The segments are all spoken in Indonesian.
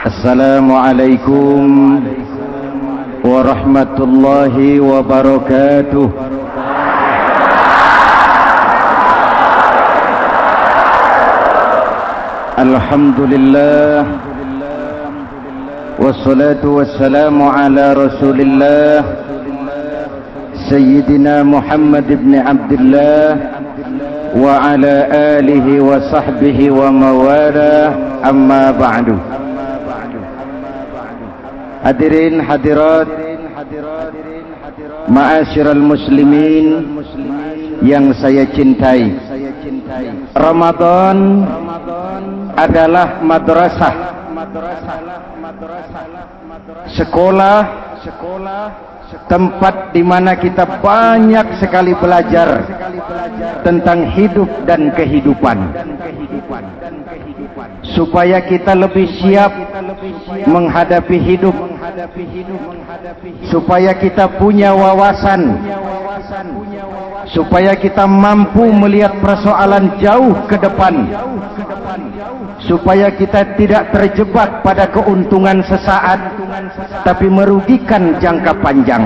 Assalamualaikum warahmatullahi wabarakatuh. Alhamdulillah wassalatu wassalamu ala Rasulillah Sayyidina Muhammad ibn Abdullah wa ala alihi wa sahbihi wa mawala, amma ba'du. Hadirin hadirat ma'asyiral muslimin yang saya cintai, Ramadan adalah madrasah, sekolah, tempat di mana kita banyak sekali belajar tentang hidup dan kehidupan, supaya kita lebih siap menghadapi hidup, supaya kita punya wawasan, supaya kita mampu melihat persoalan jauh ke depan, supaya kita tidak terjebak pada keuntungan sesaat tapi merugikan jangka panjang.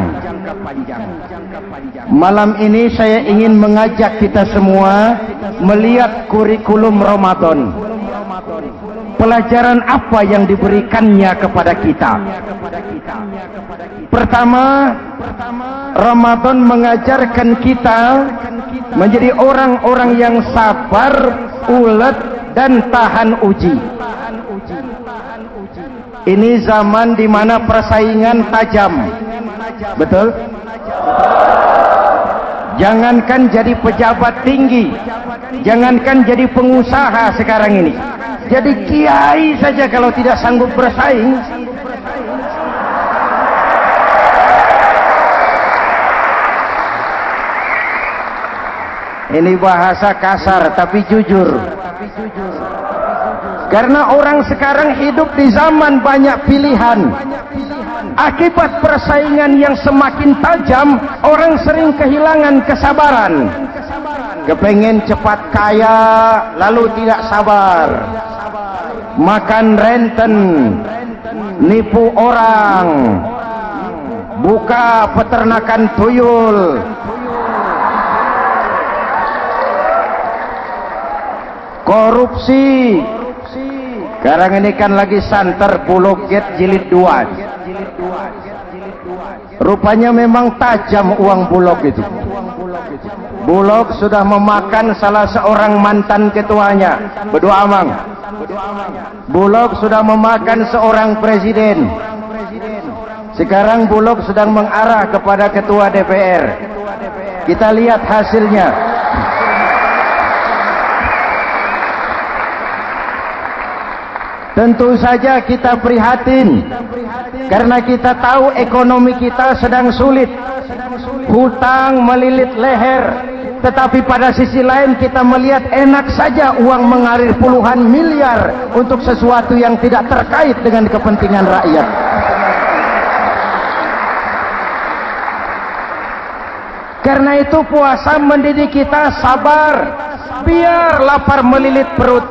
Malam ini saya ingin mengajak kita semua melihat kurikulum Ramadan. Pelajaran apa yang diberikannya kepada kita? Pertama, Ramadan mengajarkan kita menjadi orang-orang yang sabar, ulet, dan tahan uji. Ini zaman di mana persaingan tajam. Betul? Jangankan jadi pejabat tinggi, jangankan jadi pengusaha sekarang ini, jadi kiai saja kalau tidak sanggup bersaing. Ini bahasa kasar tapi jujur. Karena orang sekarang hidup di zaman banyak pilihan. Akibat persaingan yang semakin tajam, orang sering kehilangan kesabaran. Kepengen cepat kaya, lalu tidak sabar. Makan renten, nipu orang, buka peternakan tuyul, korupsi. Sekarang ini kan lagi santer Bulog Gate jilid 2. Rupanya memang tajam uang Bulog itu. Bulog sudah memakan salah seorang mantan ketuanya, berdua amang. Bulog sudah memakan seorang presiden. Sekarang Bulog sedang mengarah kepada ketua DPR. Kita lihat hasilnya. Tentu saja kita prihatin karena kita tahu ekonomi kita sedang sulit, hutang melilit leher, tetapi pada sisi lain kita melihat enak saja uang mengalir puluhan miliar untuk sesuatu yang tidak terkait dengan kepentingan rakyat. Karena itu puasa mendidik kita sabar, biar lapar melilit perut,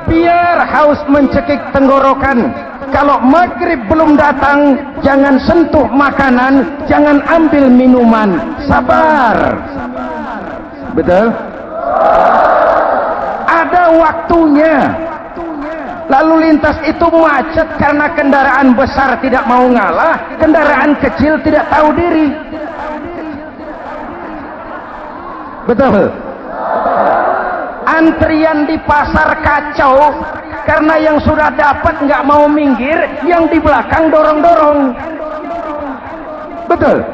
biar haus mencekik tenggorokan. Kalau maghrib belum datang, jangan sentuh makanan, jangan ambil minuman. Sabar. Betul? Ada waktunya. Lalu lintas itu macet karena kendaraan besar tidak mau ngalah, kendaraan kecil tidak tahu diri. Betul? Antrian di pasar kacau karena yang sudah dapat nggak mau minggir, yang di belakang dorong-dorong. Betul?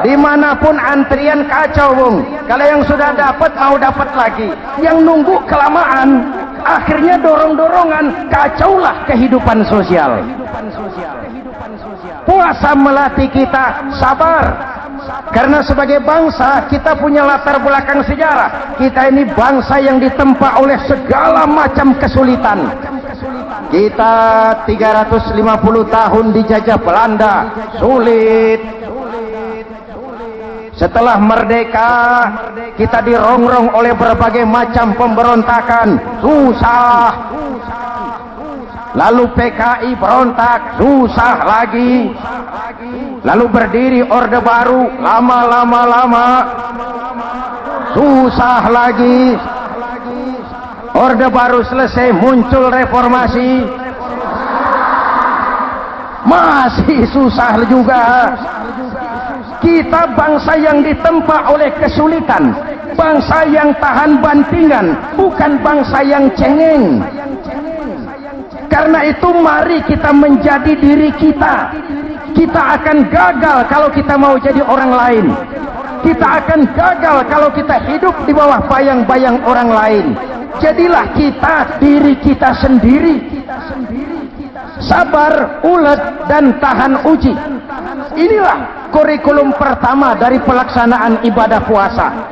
Dimanapun antrian kacau, Bung. Kalau yang sudah dapat mau dapat lagi, yang nunggu kelamaan, akhirnya dorong-dorongan, kacaulah kehidupan sosial. Puasa melatih kita sabar. Karena sebagai bangsa kita punya latar belakang sejarah. Kita ini bangsa yang ditempa oleh segala macam kesulitan. Kita 350 tahun dijajah Belanda, sulit. Setelah merdeka, kita dirongrong oleh berbagai macam pemberontakan, susah. lalu PKI berontak, susah lagi, lalu berdiri Orde Baru, lama-lama susah lagi, Orde Baru selesai, muncul reformasi, masih susah juga. Kita bangsa yang ditempa oleh kesulitan, bangsa yang tahan bantingan, bukan bangsa yang cengeng. Karena itu mari kita menjadi diri kita. Kita akan gagal kalau kita mau jadi orang lain. Kita akan gagal kalau kita hidup di bawah bayang-bayang orang lain. Jadilah kita diri kita sendiri. Sabar, ulet, dan tahan uji. Inilah kurikulum pertama dari pelaksanaan ibadah puasa.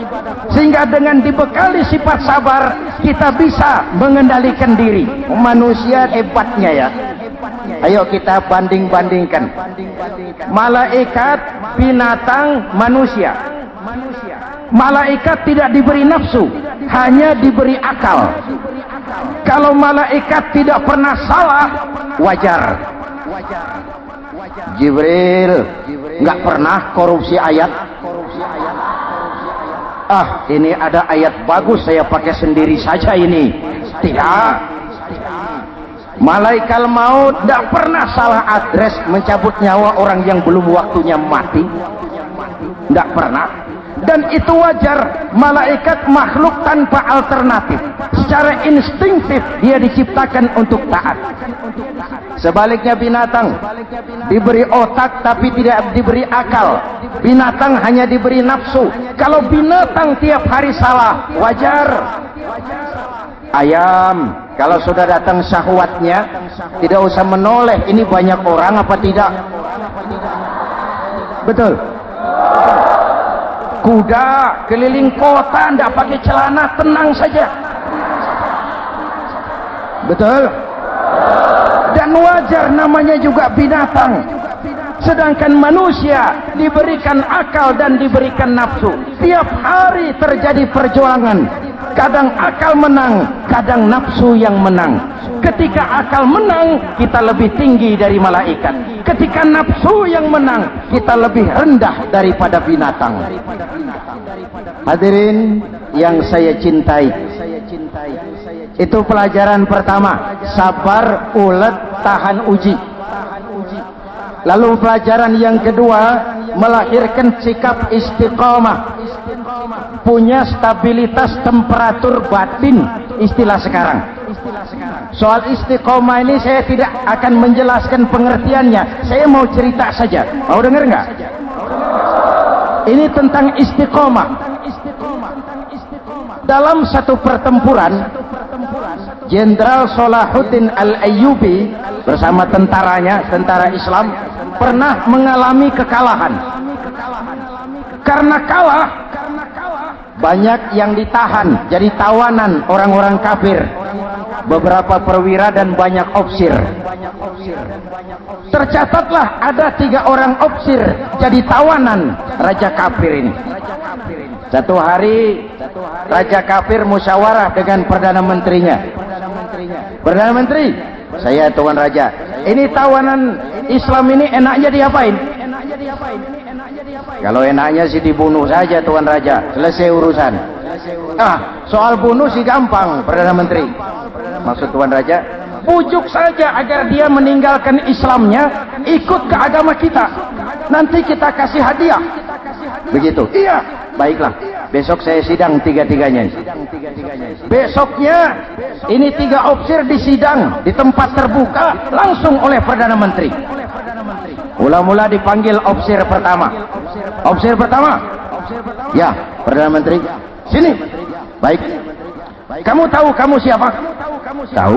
Sehingga dengan dibekali sifat sabar, kita bisa mengendalikan diri. Manusia hebatnya ya. Ayo kita banding-bandingkan. Malaikat, binatang, manusia. Malaikat tidak diberi nafsu, hanya diberi akal. Kalau malaikat tidak pernah salah, wajar. Jibril nggak pernah korupsi ayat. Ah, ini ada ayat bagus, saya pakai sendiri saja ini. Tidak. Malaikat maut tidak pernah salah adres mencabut nyawa orang yang belum waktunya mati. Tidak pernah. Dan itu wajar. Malaikat makhluk tanpa alternatif. Secara instingtif dia diciptakan untuk taat. Sebaliknya binatang diberi otak tapi tidak diberi akal. Binatang hanya diberi nafsu. Kalau binatang tiap hari salah, wajar. Ayam kalau sudah datang syahwatnya, tidak usah menoleh ini banyak orang apa tidak. Betul. Kuda keliling kota tidak pakai celana, tenang saja. Betul. Dan wajar, namanya juga binatang. Sedangkan manusia diberikan akal dan diberikan nafsu. Tiap hari terjadi perjuangan. Kadang akal menang, kadang nafsu yang menang. Ketika akal menang, kita lebih tinggi dari malaikat. Ketika nafsu yang menang, kita lebih rendah daripada binatang. Hadirin yang saya cintai, itu pelajaran pertama, sabar, ulet, tahan uji. Lalu pelajaran yang kedua, melahirkan sikap istiqomah, punya stabilitas temperatur batin, istilah sekarang. Soal istiqomah ini saya tidak akan menjelaskan pengertiannya, saya mau cerita saja. Mau dengar nggak? Ini tentang istiqomah. Dalam satu pertempuran, Jenderal Salahuddin Al-Ayyubi bersama tentaranya, tentara Islam, pernah mengalami kekalahan. Karena kalah, banyak yang ditahan jadi tawanan orang-orang kafir, beberapa perwira dan banyak ofsir. Tercatatlah ada 3 orang ofsir jadi tawanan raja kafir ini. Satu hari raja kafir musyawarah dengan perdana menterinya. Perdana menteri, saya tuan raja, ini tawanan Islam ini enaknya diapain? Kalau enaknya sih dibunuh saja tuan raja, selesai urusan. Soal bunuh sih gampang perdana menteri. Maksud tuan raja, bujuk saja agar dia meninggalkan Islamnya, ikut ke agama kita. Nanti kita kasih hadiah. Begitu? Iya. Baiklah. Besok saya sidang tiga-tiganya. Besoknya ini 3 ofsir disidang di tempat terbuka langsung oleh perdana menteri. Mula-mula dipanggil ofsir pertama. Ofsir pertama. Ya, perdana menteri. Sini. Baik. Kamu tahu kamu siapa? Tahu.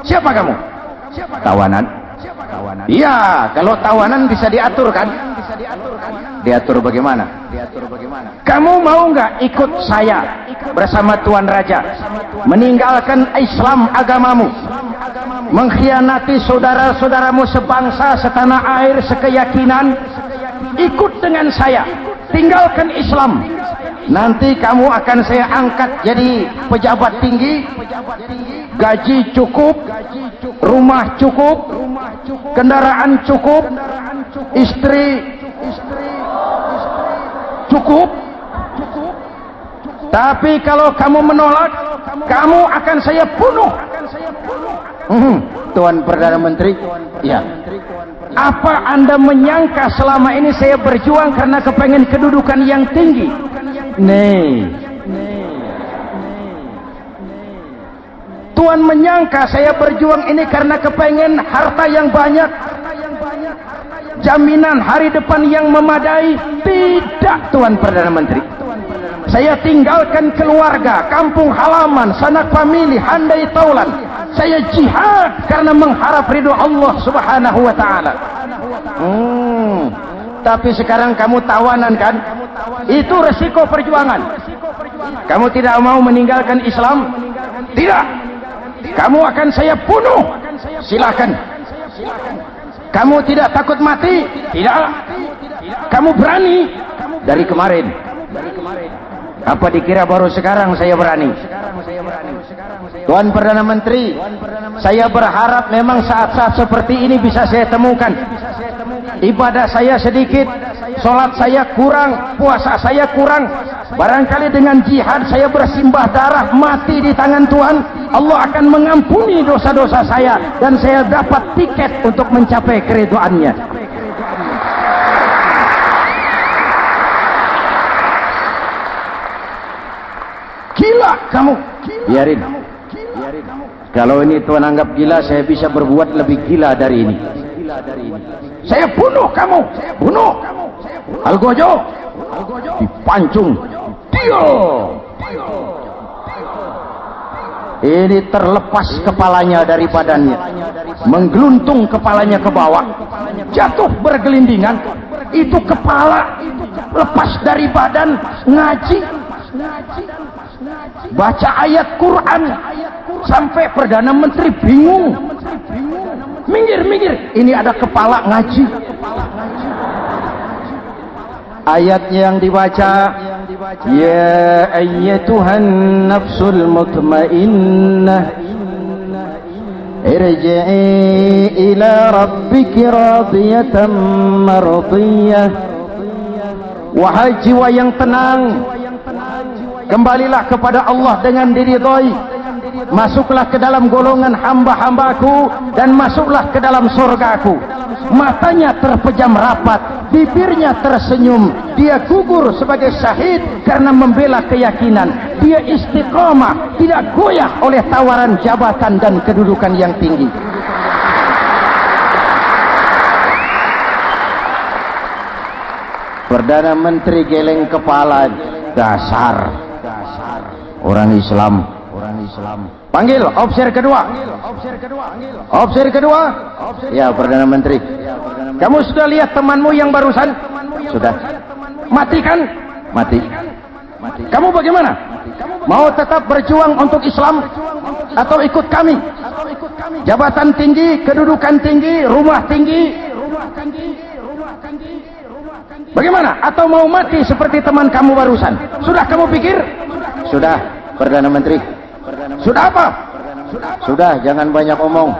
Siapa kamu? Tawanan. Iya, kalau tawanan bisa diatur kan? Diatur bagaimana? Kamu mau nggak ikut saya bersama Tuan Raja meninggalkan Islam agamamu, mengkhianati saudara-saudaramu sebangsa, setanah air, sekeyakinan? Ikut dengan saya, tinggalkan Islam. Nanti kamu akan saya angkat jadi pejabat tinggi, gaji cukup, rumah cukup, kendaraan cukup, istri cukup. Tapi kalau kamu menolak, kamu akan saya bunuh. Tuan Perdana Menteri, ya. Apa Anda menyangka selama ini saya berjuang karena kepengen kedudukan yang tinggi? Nih. Tuan menyangka saya berjuang ini karena kepengen harta yang banyak, jaminan hari depan yang memadai? Tidak, Tuan Perdana Menteri. Saya tinggalkan keluarga, kampung halaman, sanak famili, handai taulan. Saya jihad karena mengharap ridho Allah Subhanahu wa taala. Tapi sekarang kamu tawanan kan? Itu resiko perjuangan. Kamu tidak mau meninggalkan Islam? Tidak. Kamu akan saya bunuh. Silakan. Kamu tidak takut mati? Tidak. Kamu berani? Dari kemarin. Apa dikira baru sekarang saya berani? Tuan Perdana Menteri, saya berharap memang saat-saat seperti ini bisa saya temukan. Ibadah saya sedikit, sholat saya kurang, puasa saya kurang. Barangkali dengan jihad saya bersimbah darah, mati di tangan Tuhan, Allah akan mengampuni dosa-dosa saya dan saya dapat tiket untuk mencapai keridhoannya. Gila kamu. Biarin. Kalau ini Tuan anggap gila, saya bisa berbuat lebih gila dari ini. Saya bunuh kamu. Bunuh. Algojo dipancung. Dio. Ini terlepas kepalanya dari badannya, menggeluntung kepalanya ke bawah, jatuh bergelindingan. Itu kepala lepas dari badan, ngaji, baca ayat Quran sampai Perdana Menteri bingung. Minggir, ini ada kepala ngaji. Ayatnya yang dibaca, ya ayyatuhan nafsul mutmainnah irji'i ila rabbiki radiyatan mardiyah. Wahai jiwa yang tenang, kembalilah kepada Allah dengan diridhoi, masuklah ke dalam golongan hamba-hambaku dan masuklah ke dalam surgaku. Matanya terpejam rapat, bibirnya tersenyum, dia gugur sebagai syahid karena membela keyakinan. Dia istiqamah, tidak goyah oleh tawaran jabatan dan kedudukan yang tinggi. Perdana Menteri geleng kepala. Dasar orang Islam. Panggil officer kedua. Officer kedua. Ya, Perdana Menteri. Kamu sudah lihat temanmu yang barusan? Sudah. Mati kan? Mati. Kamu bagaimana? Mau tetap berjuang untuk Islam atau ikut kami? Jabatan tinggi, kedudukan tinggi, rumah tinggi. Bagaimana? Atau mau mati seperti teman kamu barusan? Sudah kamu pikir? Sudah, Perdana Menteri. Sudah apa? Sudah, jangan banyak omong.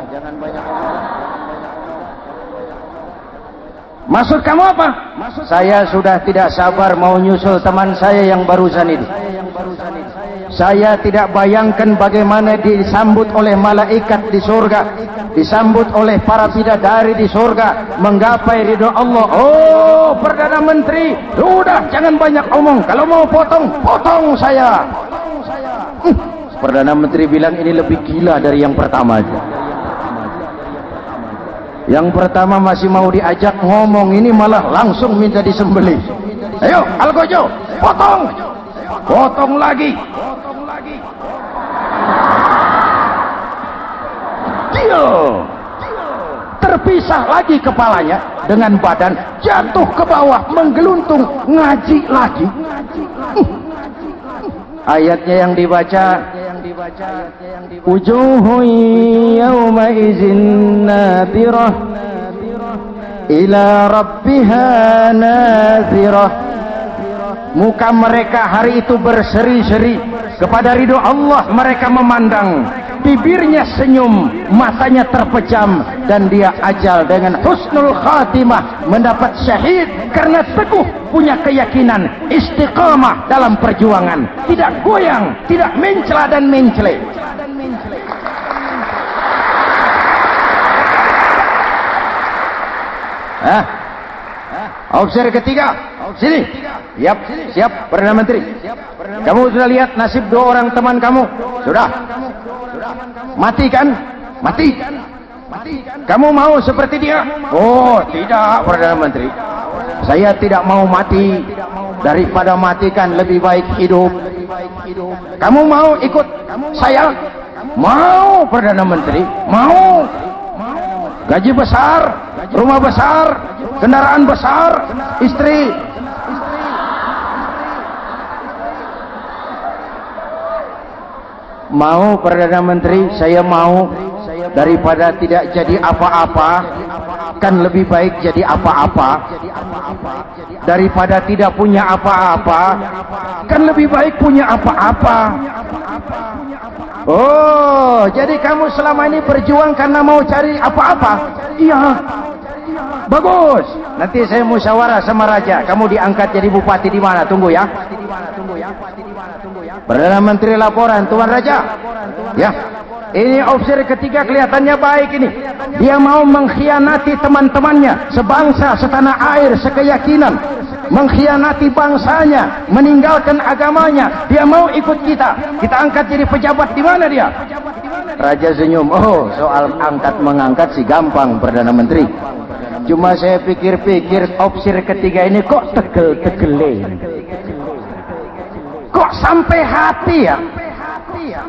Maksud kamu apa? Saya sudah tidak sabar mau nyusul teman saya yang barusan ini. Saya tidak bayangkan bagaimana disambut oleh malaikat di surga, disambut oleh para bidadari di surga, menggapai ridho Allah. Oh, Perdana Menteri, sudah jangan banyak omong. Kalau mau potong saya. Perdana Menteri bilang ini lebih gila dari yang pertama aja. Yang pertama masih mau diajak ngomong, ini malah langsung minta disembelih. Ayo, Algojo, potong lagi. Dia terpisah lagi kepalanya dengan badan, jatuh ke bawah, menggeluntung, ngaji lagi. Ayatnya yang dibaca, wujuhun yawma izin nadirah ila rabbiha nazirah. Muka mereka hari itu berseri-seri kepada ridho Allah, mereka memandang. bibirnya senyum, matanya terpejam, dan dia ajal dengan husnul khatimah, mendapat syahid karena teguh punya keyakinan, istiqamah dalam perjuangan, tidak goyang, tidak mencela dan mencele. Officer ketiga, sini. Siap, Perdana Menteri. Kamu sudah lihat nasib dua orang teman kamu? Sudah. Mati kan? Mati. Kamu mau seperti dia? Oh, tidak, Perdana Menteri. Saya tidak mau mati. Daripada mati kan lebih baik hidup. Kamu mau ikut saya? Mau, Perdana Menteri. Mau. Gaji besar, rumah besar, kendaraan besar, istri. Mau, Perdana Menteri, saya mau. Daripada tidak jadi apa-apa, kan lebih baik jadi apa-apa. Daripada tidak punya apa-apa, kan lebih baik punya apa-apa. Oh, jadi kamu selama ini berjuang karena mau cari apa-apa? Iya. Bagus. Nanti saya musyawarah sama raja. Kamu diangkat jadi bupati di mana? Tunggu ya. Perdana Menteri laporan, Tuan Raja. Ya. Ini officer ketiga kelihatannya baik ini. Dia mau mengkhianati teman-temannya, sebangsa, setanah air, sekeyakinan. Mengkhianati bangsanya, meninggalkan agamanya. Dia mau ikut kita. Kita angkat jadi pejabat, di mana dia? Raja senyum. Oh, soal angkat mengangkat sih gampang, Perdana Menteri. Cuma saya pikir-pikir officer ketiga ini kok tegel-tegelin. Kok sampai hati ya?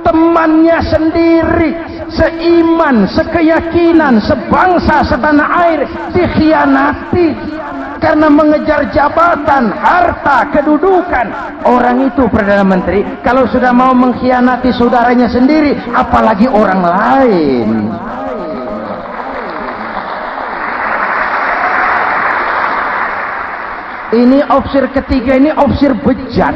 Temannya sendiri, seiman, sekeyakinan, sebangsa, setanah air, dikhianati karena mengejar jabatan, harta, kedudukan. Orang itu, Perdana Menteri, kalau sudah mau mengkhianati saudaranya sendiri, apalagi orang lain. Ini officer ketiga, ini officer bejat.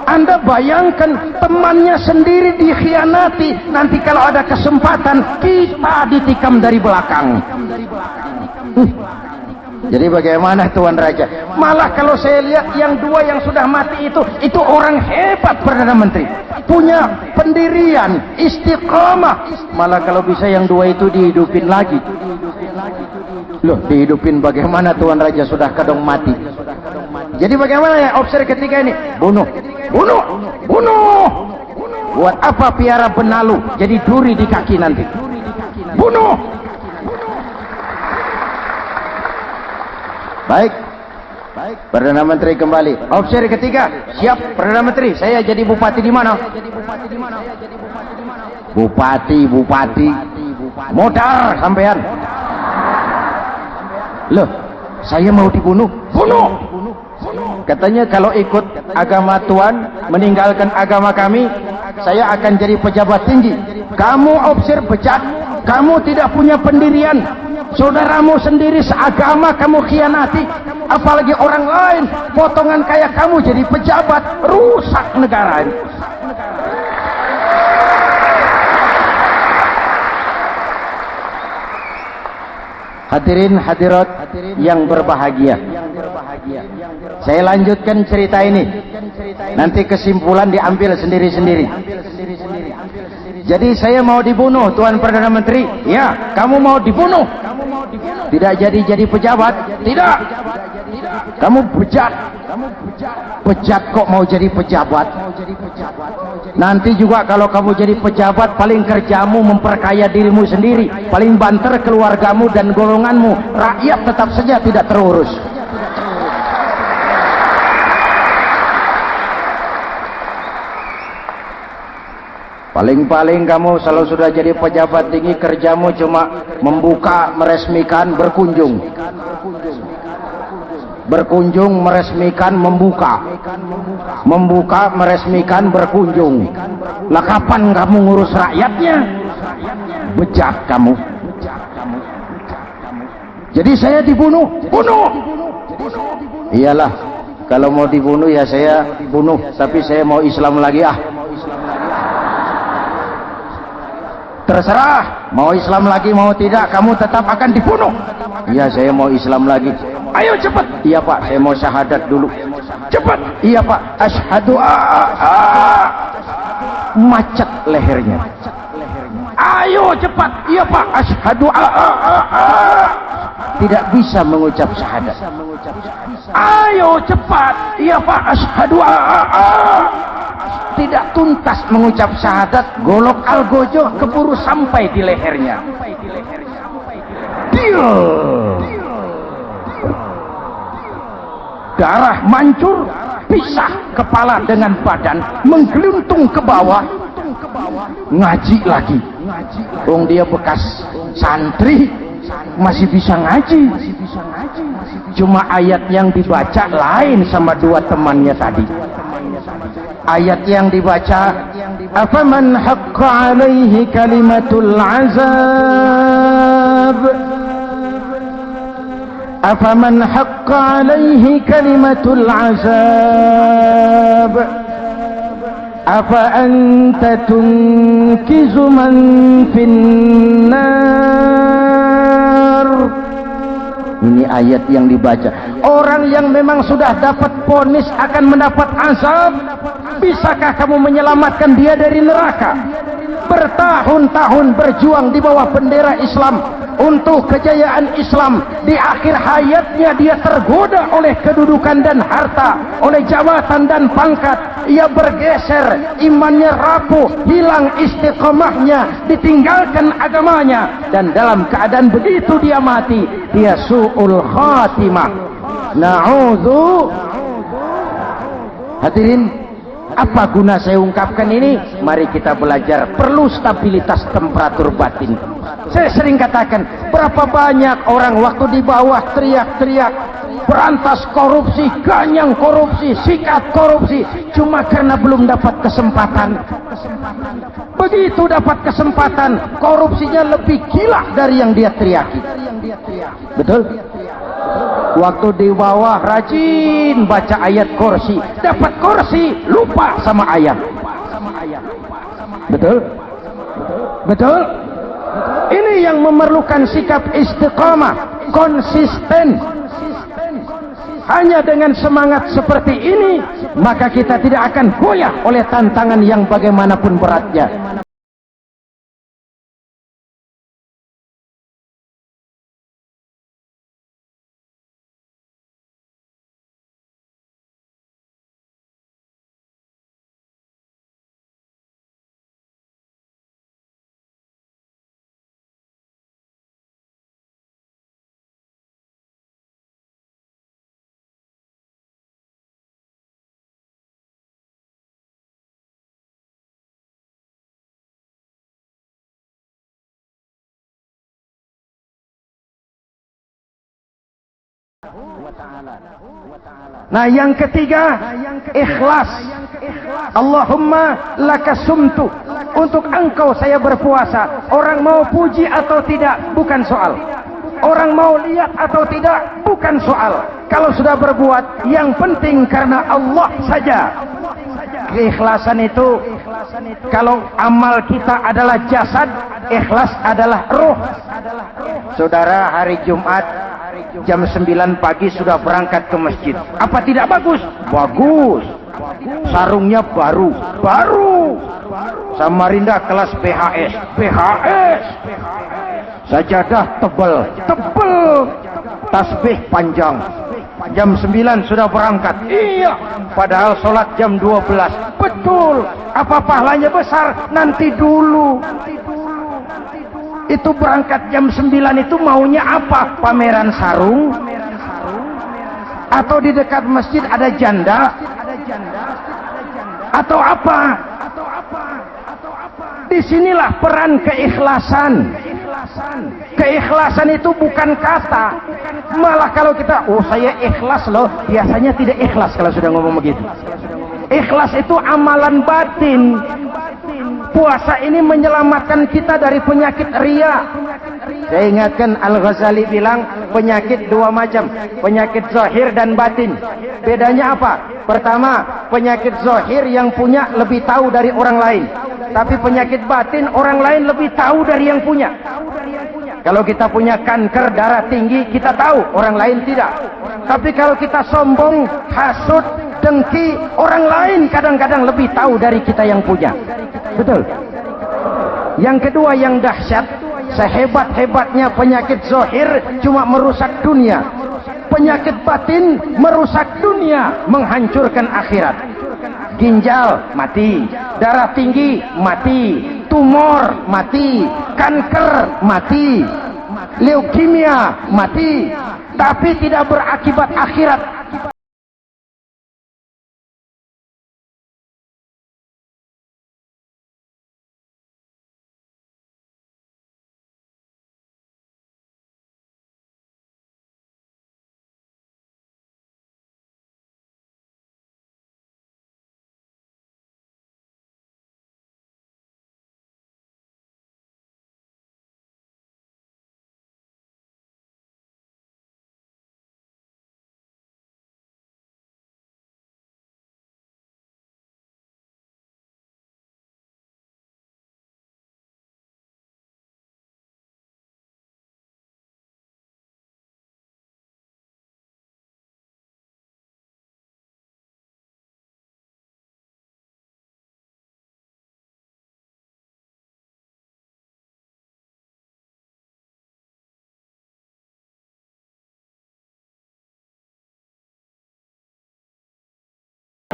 Anda bayangkan temannya sendiri dikhianati. Nanti kalau ada kesempatan, kita ditikam dari belakang. Jadi bagaimana, Tuan Raja? Malah kalau saya lihat yang dua yang sudah mati itu orang hebat, Perdana Menteri. Punya pendirian, istiqamah. Malah kalau bisa yang dua itu dihidupin lagi. Loh, dihidupin bagaimana, Tuan Raja? Sudah kadang mati. Jadi bagaimana ya officer ketiga ini? Bunuh. Buat apa piara benalu jadi duri di kaki nanti? Bunuh. Baik, Perdana Menteri kembali. Officer ketiga, siap, Perdana Menteri. Saya jadi bupati di mana? Bupati. Modal sampean. Loh, saya mau dibunuh. Bunuh. Katanya kalau ikut agama Tuan, meninggalkan agama kami, saya akan jadi pejabat tinggi. Kamu officer bejat, kamu tidak punya pendirian. Saudaramu sendiri seagama kamu khianati, apalagi orang lain. Potongan kayak kamu jadi pejabat, rusak negara ini. Hadirin hadirat yang berbahagia, saya lanjutkan cerita ini. Nanti kesimpulan diambil sendiri-sendiri. Jadi saya mau dibunuh, Tuan Perdana Menteri. Ya, kamu mau dibunuh. Tidak jadi pejabat. Tidak. Kamu bejat. Bejat kok mau jadi pejabat. Nanti juga kalau kamu jadi pejabat, paling kerjamu memperkaya dirimu sendiri, paling banter keluargamu dan golonganmu. Rakyat tetap saja tidak terurus. Paling-paling kamu kalau sudah jadi pejabat tinggi, kerjamu cuma membuka, meresmikan, berkunjung, meresmikan, membuka, meresmikan, berkunjung. Lah kapan kamu ngurus rakyatnya? Bejat kamu. Jadi saya dibunuh. Iyalah, kalau mau dibunuh ya saya bunuh, tapi saya mau Islam lagi. terserah, mau Islam lagi mau tidak, kamu tetap akan dibunuh. Iya, saya mau Islam lagi. Ayo cepat. Iya Pak, saya mau syahadat dulu. Cepat. Iya Pak, asyhadu macet lehernya. Ayo cepat. Iya Pak, asyhadu tidak bisa mengucap syahadat. Ayo cepat. Iya Pak, asyhadu tidak tuntas mengucap syahadat, golok algojo keburu sampai di lehernya. Dia darah mancur, pisah kepala dengan badan, menggeluntung ke bawah. Ngaji lagi. Dia bekas santri, masih bisa ngaji. Cuma ayat yang dibaca lain sama dua temannya tadi. Ayat yang dibaca, afaman haqqa alaihi kalimatul azab, afaman haqqa alaihi kalimatul azab, afa anta tunkizu man finnar. Ini ayat yang dibaca. Orang yang memang sudah dapat vonis akan mendapat azab, bisakah kamu menyelamatkan dia dari neraka? Bertahun-tahun berjuang di bawah bendera Islam untuk kejayaan Islam, di akhir hayatnya dia tergoda oleh kedudukan dan harta, oleh jabatan dan pangkat. Ia bergeser, imannya rapuh, hilang istiqomahnya, ditinggalkan agamanya, dan dalam keadaan begitu dia mati. Dia su'ul khatimah. Na'udzu. Hadirin, apa guna saya ungkapkan ini? Mari kita belajar. Perlu stabilitas temperatur batin. Saya sering katakan, berapa banyak orang waktu di bawah teriak-teriak berantas korupsi, ganyang korupsi, sikat korupsi, cuma karena belum dapat kesempatan. Begitu dapat kesempatan, korupsinya lebih gila dari yang dia teriaki. Betul? Waktu di bawah rajin baca ayat kursi, dapat kursi, lupa sama ayat. Betul? Betul? Ini yang memerlukan sikap istiqamah, konsisten. Hanya dengan semangat seperti ini, maka kita tidak akan goyah oleh tantangan yang bagaimanapun beratnya. Nah, yang ketiga, ikhlas. Allahumma lakasumtu, untuk engkau saya berpuasa. Orang mau puji atau tidak bukan soal, orang mau lihat atau tidak bukan soal. Kalau sudah berbuat, yang penting karena Allah saja. Keikhlasan itu, kalau amal kita adalah jasad, ikhlas adalah ruh. Saudara, hari Jumat jam 9 pagi sudah berangkat ke masjid. Apa tidak bagus? Bagus. Sarungnya baru. Samarinda kelas PHS. Sajadah tebal. Tasbih panjang. Jam 9 sudah berangkat. Iya, padahal sholat jam 12. Betul. Apa pahalanya besar? Nanti dulu. Itu berangkat jam 9 itu maunya apa? Pameran sarung? Atau di dekat masjid ada janda? Atau apa? Disinilah peran keikhlasan. Keikhlasan itu bukan kata. Malah kalau kita, saya ikhlas loh, biasanya tidak ikhlas kalau sudah ngomong begitu. Ikhlas itu amalan batin. Puasa ini menyelamatkan kita dari penyakit riya. Saya ingatkan Al-Ghazali bilang penyakit dua macam, penyakit zahir dan batin. Bedanya apa? Pertama, penyakit zahir yang punya lebih tahu dari orang lain. Tapi penyakit batin orang lain lebih tahu dari yang punya. Kalau kita punya kanker darah tinggi, kita tahu, orang lain tidak. Tapi kalau kita sombong, hasut, dengki, orang lain kadang-kadang lebih tahu dari kita yang punya. Betul. Yang kedua yang dahsyat, sehebat-hebatnya penyakit zahir cuma merusak dunia. Penyakit batin merusak dunia, menghancurkan akhirat. Ginjal mati, darah tinggi mati, tumor mati, kanker mati, leukemia mati, tapi tidak berakibat akhirat.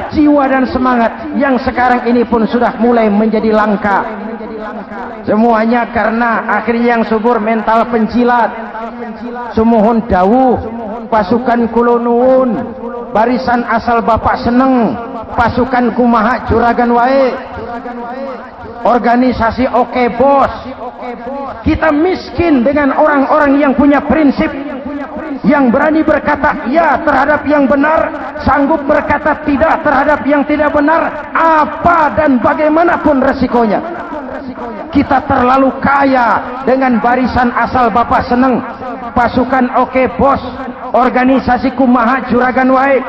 Jiwa dan semangat yang sekarang ini pun sudah mulai menjadi langka. Semuanya karena akhirnya yang subur mental penjilat. Sumuhun dawuh, pasukan kulonuun, barisan asal bapak seneng, pasukan kumaha juragan wae, organisasi oke bos. Kita miskin dengan orang-orang yang punya prinsip, yang berani berkata ya terhadap yang benar, sanggup berkata tidak terhadap yang tidak benar, apa dan bagaimanapun resikonya. Kita terlalu kaya dengan barisan asal bapak seneng, pasukan oke bos, organisasi kumaha juragan wae,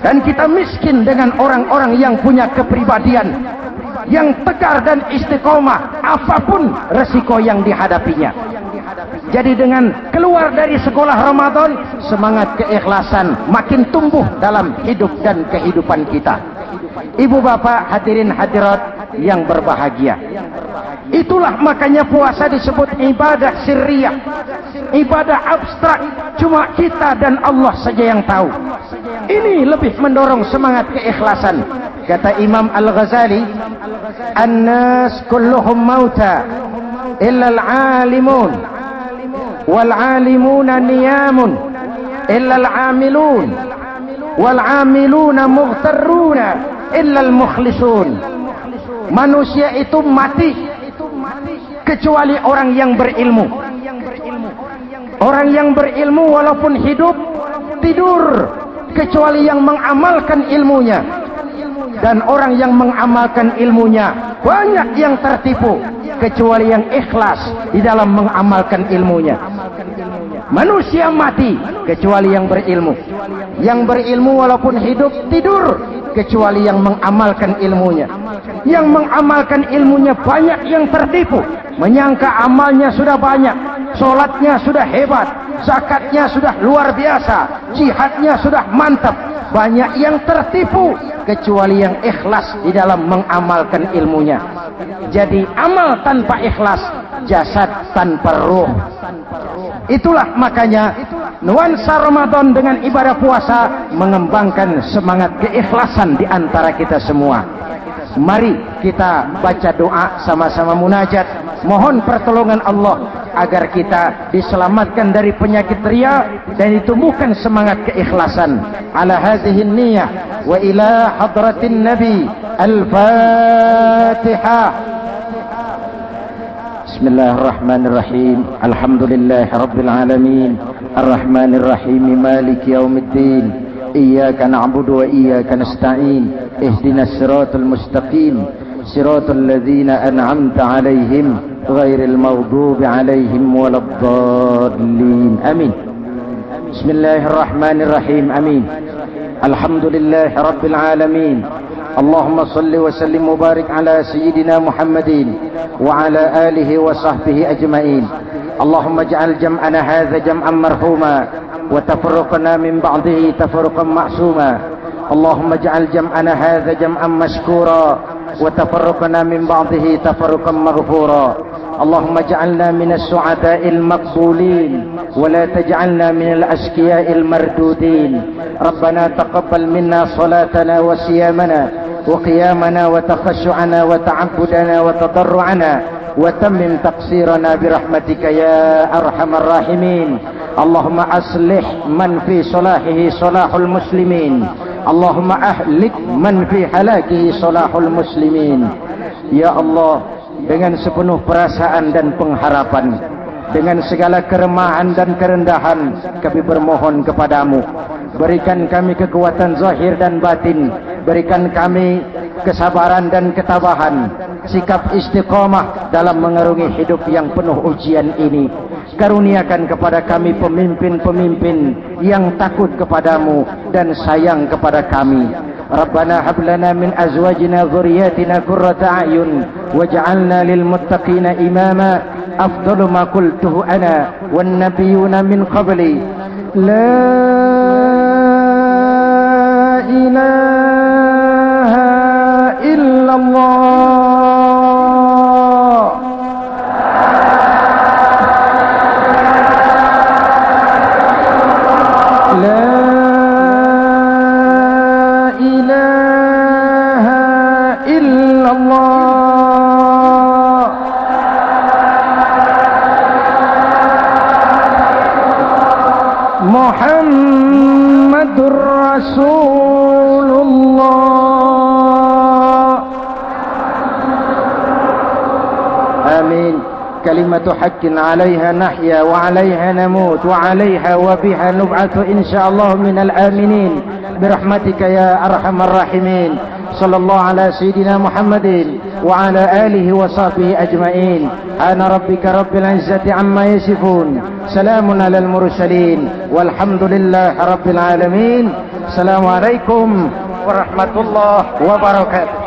dan kita miskin dengan orang-orang yang punya kepribadian, yang tegar dan istiqomah apapun resiko yang dihadapinya. Jadi dengan keluar dari sekolah Ramadan, semangat keikhlasan makin tumbuh dalam hidup dan kehidupan kita. Ibu bapak hadirin hadirat yang berbahagia, itulah makanya puasa disebut ibadah sirriyah, ibadah abstrak, cuma kita dan Allah saja yang tahu. Ini lebih mendorong semangat keikhlasan. Kata Imam Al-Ghazali, "An-nas kulluhum mauta illa al-alimun wal alimuna niyamun illa al-amilun wal amiluna mughtarruna illa al-mukhlisun." Manusia itu mati kecuali orang yang berilmu. Orang yang berilmu walaupun hidup tidur kecuali yang mengamalkan ilmunya. Dan orang yang mengamalkan ilmunya banyak yang tertipu kecuali yang ikhlas di dalam mengamalkan ilmunya. Manusia mati kecuali yang berilmu. Yang berilmu walaupun hidup tidur kecuali yang mengamalkan ilmunya. Yang mengamalkan ilmunya banyak yang tertipu, menyangka amalnya sudah banyak, sholatnya sudah hebat, zakatnya sudah luar biasa, jihadnya sudah mantap. Banyak yang tertipu kecuali yang ikhlas di dalam mengamalkan ilmunya. Jadi amal tanpa ikhlas, jasad tanpa ruh. Itulah makanya nuansa Ramadan dengan ibadah puasa mengembangkan semangat keikhlasan di antara kita semua. Mari kita baca doa sama-sama munajat, mohon pertolongan Allah agar kita diselamatkan dari penyakit riya dan ditumbuhkan semangat keikhlasan. Ala hadhihi niyyah wa ila hadratin nabi. Al-Fatihah. Bismillahirrahmanirrahim. Alhamdulillahi rabbil alamin. Ar-Rahmanir Rahim. Maliki yaumiddin. إياك نعبد وإياك نستعين اهدنا الصراط المستقيم صراط الذين أنعمت عليهم غير المغضوب عليهم ولا الضالين آمين. بسم الله الرحمن الرحيم آمين. الحمد لله رب العالمين. اللهم صل وسلم وبارك على سيدنا محمد وعلى آله وصحبه أجمعين. اللهم اجعل جمعنا هذا جمعا مرحوما وتفرقنا من بعضه تفرقا معصوما. اللهم اجعل جمعنا هذا جمعا مشكورا وتفرقنا من بعضه تفرقا مغفورا. اللهم اجعلنا من السعداء المقبولين ولا تجعلنا من الأشقياء المردودين. ربنا تقبل منا صلاتنا وصيامنا وقيامنا وتخشعنا وتعبدنا وتضرعنا وتمم تقصيرنا برحمتك يا أرحم الراحمين. اللهم أصلح من في صلاحه صلاح المسلمين. اللهم أهلك من في هلاكه صلاح المسلمين. Ya Allah, dengan sepenuh perasaan dan pengharapan, dengan segala keremahan dan kerendahan, kami bermohon kepadamu, berikan kami kekuatan zahir dan batin, berikan kami kesabaran dan ketabahan, sikap istiqamah dalam mengarungi hidup yang penuh ujian ini. Karuniakan kepada kami pemimpin-pemimpin yang takut kepadamu dan sayang kepada kami. Rabbana hab lana min azwajina dhurriyyatina qurrata a'yun waj'alna lil muttaqina imama. Afdalu ma qultuhu ana wan nabiyyuna min qabli la ilaha illallah. Muhammadur Rasulullah. Amin. Kalimatu haqqin 'alaiha nahya wa 'alaiha namut wa 'alaiha wa biha nub'atu insyaallah minal aminin birahmatika ya arhamar rahimin. Sallallahu ala sayyidina Muhammadin wa ala alihi wa sahbihi ajma'in. Ana rabbika rabbil izzati amma yasifun. Salamun alal mursalin walhamdulillahi rabbil alamin. Assalamualaikum warahmatullahi wabarakatuh.